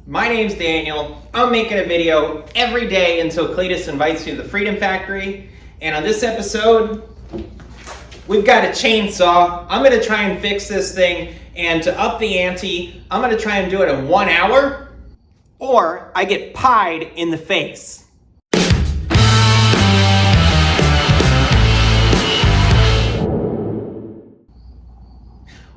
My name's Daniel. I'm making a video every day until Cleetus invites me to the Freedom Factory. And on this episode, we've got a chainsaw. I'm gonna try and fix this thing, and to up the ante, I'm gonna try and do it in 1 hour, or I get pied in the face.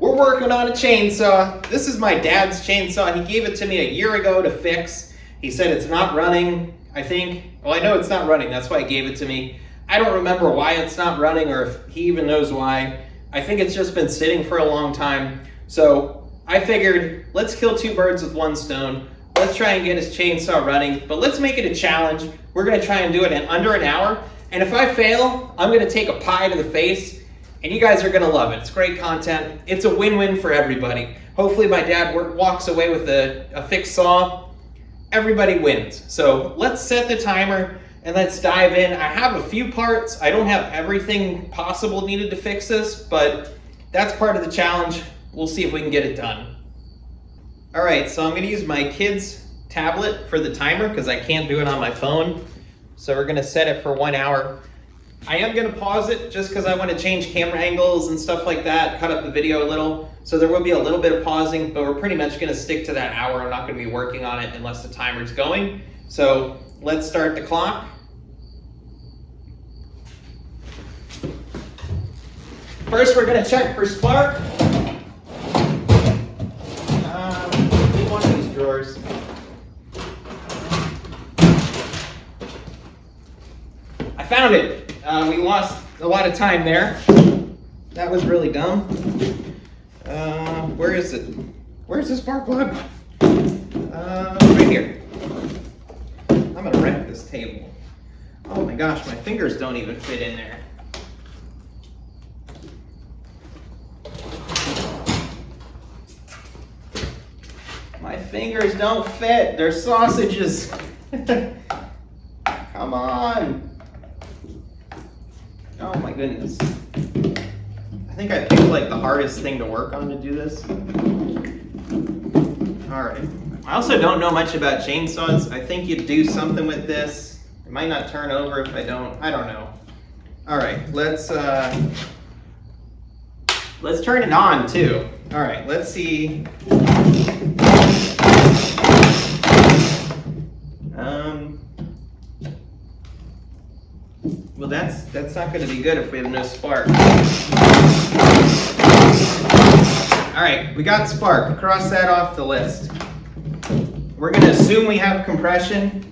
We're working on a chainsaw. This is my dad's chainsaw. He gave it to me a year ago to fix. He said it's not running, I think. Well, I know it's not running. That's why he gave it to me. I don't remember why it's not running or if he even knows why. I think it's just been sitting for a long time. So I figured, let's kill two birds with one stone. Let's try and get his chainsaw running, but let's make it a challenge. We're gonna try and do it in under an hour. And if I fail, I'm gonna take a pie to the face. And you guys are gonna love it. It's great content. It's a win-win for everybody. Hopefully my dad walks away with a fixed saw. Everybody wins. So let's set the timer and let's dive in. I have a few parts. I don't have everything possible needed to fix this, but that's part of the challenge. We'll see if we can get it done. All right, so I'm gonna use my kid's tablet for the timer because I can't do it on my phone. So we're gonna set it for 1 hour. I am going to pause it just because I want to change camera angles and stuff like that, cut up the video a little. So there will be a little bit of pausing, but we're pretty much going to stick to that hour. I'm not going to be working on it unless the timer's going. So let's start the clock. First, we're going to check for spark. In one of these drawers. I found it. We lost a lot of time there. That was really dumb. Where is it? Where's the spark plug? Right here. I'm gonna wreck this table. Oh my gosh, my fingers don't even fit in there. My fingers don't fit. They're sausages. Come on. Oh my goodness. I think I picked like the hardest thing to work on to do this. All right. I also don't know much about chainsaws. I think you do something with this. It might not turn over if I don't know. All right, let's turn it on too. All right, let's see. Well, that's not going to be good if we have no spark. All right, we got spark. Cross that off the list. We're going to assume we have compression.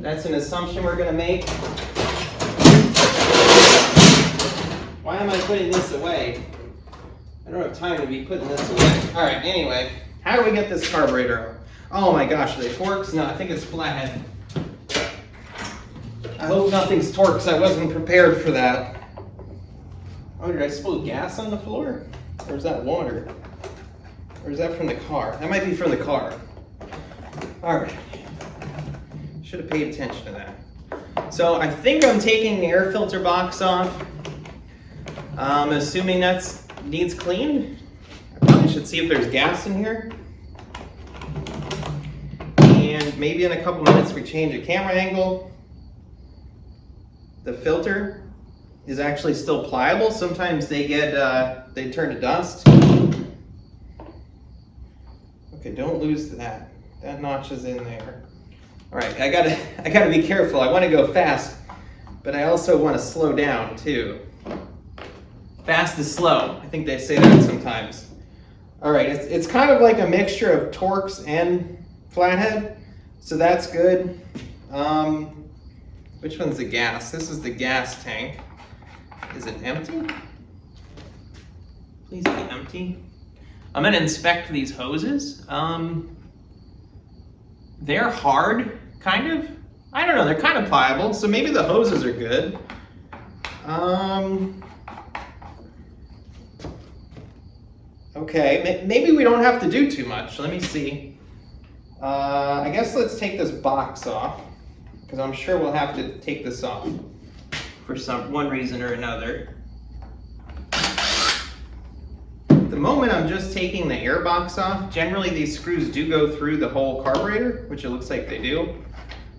That's an assumption we're going to make. Why am I putting this away? I don't have time to be putting this away. All right, anyway, how do we get this carburetor out? Oh my gosh, are they forks? No, I think it's flathead. I hope nothing's torques. I wasn't prepared for that. Oh, did I spill gas on the floor? Or is that water? Or is that from the car? That might be from the car. All right. Should have paid attention to that. So I think I'm taking the air filter box off. Assuming that needs cleaned. I probably should see if there's gas in here. And maybe in a couple minutes we change a camera angle. The filter is actually still pliable. Sometimes they they turn to dust. Okay, don't lose that. That notch is in there. All right, I gotta be careful. I want to go fast, but I also want to slow down too. Fast is slow. I think they say that sometimes. All right, it's kind of like a mixture of Torx and flathead, so that's good. Which one's the gas? This is the gas tank. Is it empty? Please be empty. I'm gonna inspect these hoses. They're hard, kind of. I don't know, they're kind of pliable, so maybe the hoses are good. Okay, maybe we don't have to do too much. Let me see. I guess let's take this box off, because I'm sure we'll have to take this off for one reason or another. The moment I'm just taking the air box off. Generally these screws do go through the whole carburetor, which it looks like they do.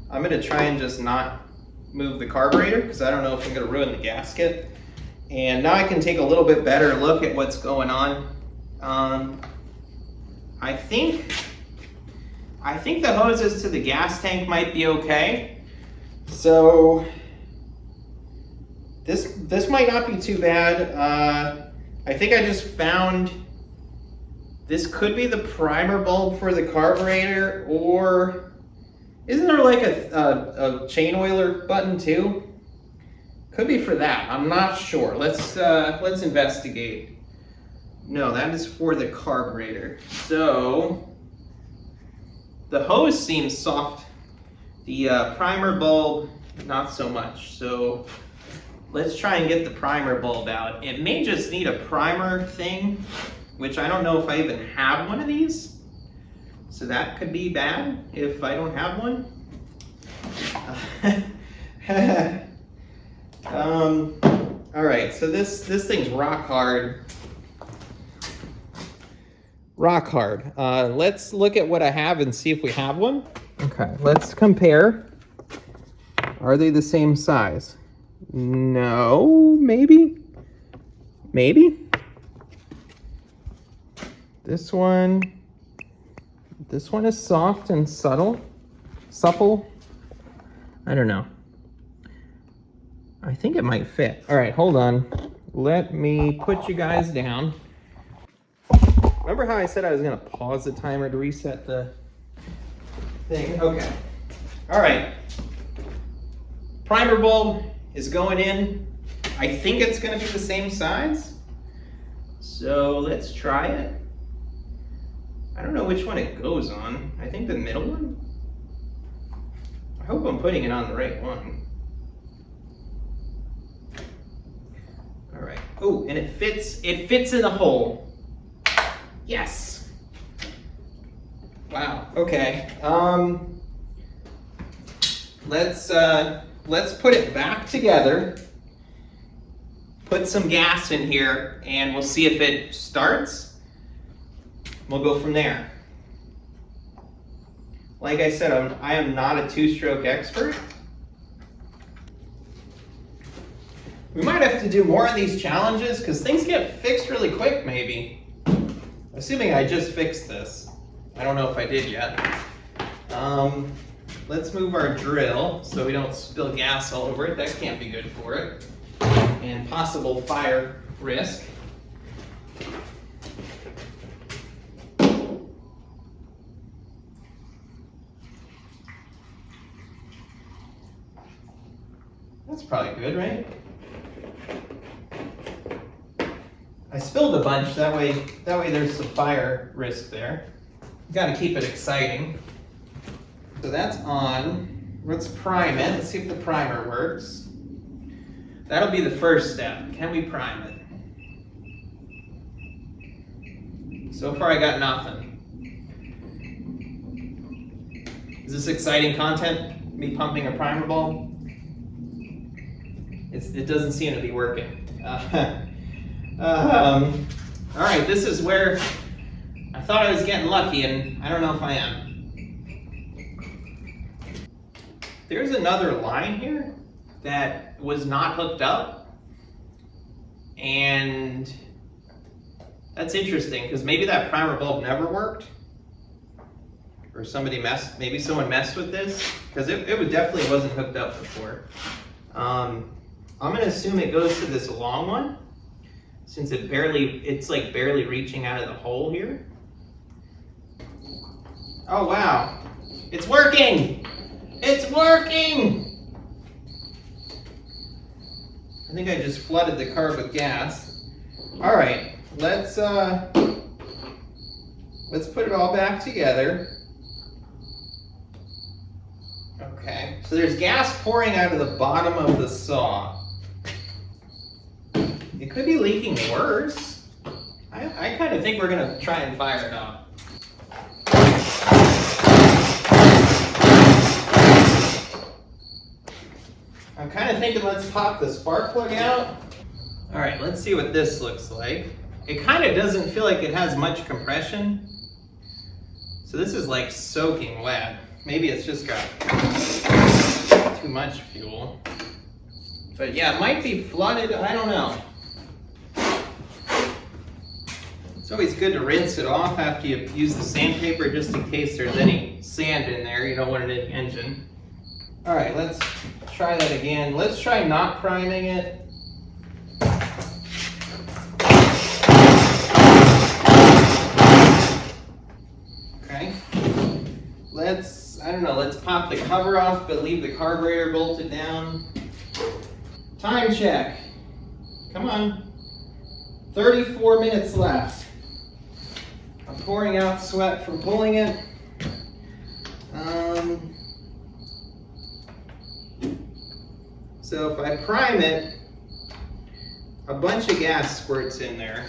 I'm gonna try and just not move the carburetor because I don't know if I'm gonna ruin the gasket. And now I can take a little bit better look at what's going on. I think the hoses to the gas tank might be okay. So this might not be too bad. I think I just found this could be the primer bulb for the carburetor, or isn't there like a chain oiler button too? Could be for that. I'm not sure. Let's investigate. No, that is for the carburetor. So the hose seems soft. The primer bulb, not so much. So let's try and get the primer bulb out. It may just need a primer thing, which I don't know if I even have one of these. So that could be bad if I don't have one. All right, so this thing's rock hard. Rock hard. Let's look at what I have and see if we have one. Okay, let's compare. Are they the same size? No, maybe. Maybe. This one is soft and supple. I don't know. I think it might fit. All right, hold on. Let me put you guys down. Remember how I said I was gonna pause the timer to reset the thing? Okay. All right. Primer bulb is going in. I think it's gonna be the same size. So let's try it. I don't know which one it goes on. I think the middle one. I hope I'm putting it on the right one. All right. Oh, and it fits in the hole. Yes. Wow. Okay. Let's put it back together. Put some gas in here, and we'll see if it starts. We'll go from there. Like I said, I am not a two-stroke expert. We might have to do more of these challenges because things get fixed really quick, maybe. Assuming I just fixed this. I don't know if I did yet. Let's move our drill so we don't spill gas all over it. That can't be good for it. And possible fire risk. That's probably good, right? I spilled a bunch, that way there's some fire risk there. You gotta keep it exciting. So that's on. Let's prime it. Let's see if the primer works. That'll be the first step. Can we prime it? So far I got nothing. Is this exciting content? Me pumping a primer bulb? It doesn't seem to be working. All right, this is where I thought I was getting lucky, and I don't know if I am. There's another line here that was not hooked up, and that's interesting because maybe that primer bulb never worked, or maybe someone messed with this because it definitely wasn't hooked up before. I'm gonna assume it goes to this long one, since it's like barely reaching out of the hole here. Oh wow, it's working! It's working! I think I just flooded the car with gas. All right, let's put it all back together. Okay, so there's gas pouring out of the bottom of the saw. It could be leaking worse. I kind of think we're gonna try and fire it up. I'm kind of thinking let's pop the spark plug out. All right, let's see what this looks like. it kind of doesn't feel like it has much compression. So this is like soaking wet. Maybe it's just got too much fuel. But yeah, it might be flooded, I don't know. It's always good to rinse it off after you use the sandpaper just in case there's any sand in there. You don't want it in the engine. All right, let's try that again. Let's try not priming it. Okay. Let's pop the cover off, but leave the carburetor bolted down. Time check. Come on. 34 minutes left. I'm pouring out sweat from pulling it. So if I prime it, a bunch of gas squirts in there.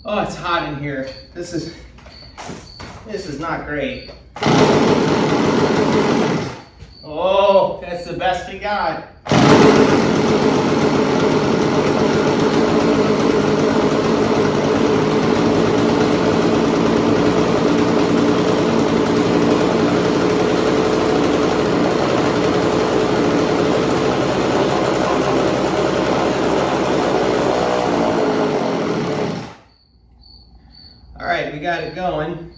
Oh, it's hot in here. This is not great. Oh, that's the best we got. All right, we got it going.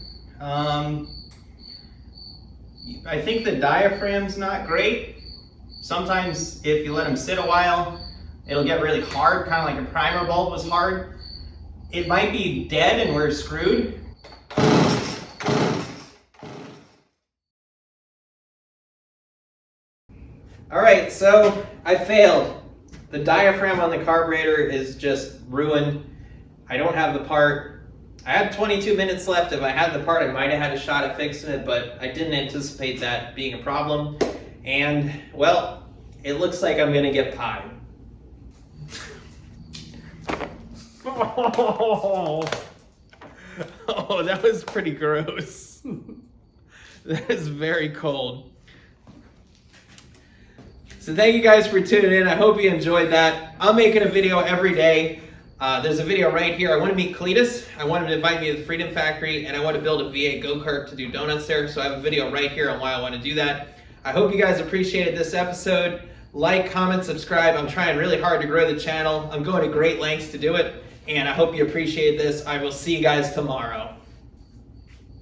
I think the diaphragm's not great. Sometimes if you let them sit a while, it'll get really hard, kind of like a primer bulb was hard. It might be dead and we're screwed. All right, so I failed. The diaphragm on the carburetor is just ruined. I don't have the part. I had 22 minutes left. If I had the part, I might have had a shot at fixing it, but I didn't anticipate that being a problem. And, well, it looks like I'm gonna get pied. Oh, that was pretty gross. That is very cold. So thank you guys for tuning in. I hope you enjoyed that. I'm making a video every day. There's a video right here. I want to meet Cleetus. I want him to invite me to the Freedom Factory, and I want to build a V8 go-kart to do donuts there. So I have a video right here on why I want to do that. I hope you guys appreciated this episode. Like, comment, subscribe. I'm trying really hard to grow the channel. I'm going to great lengths to do it, and I hope you appreciate this. I will see you guys tomorrow.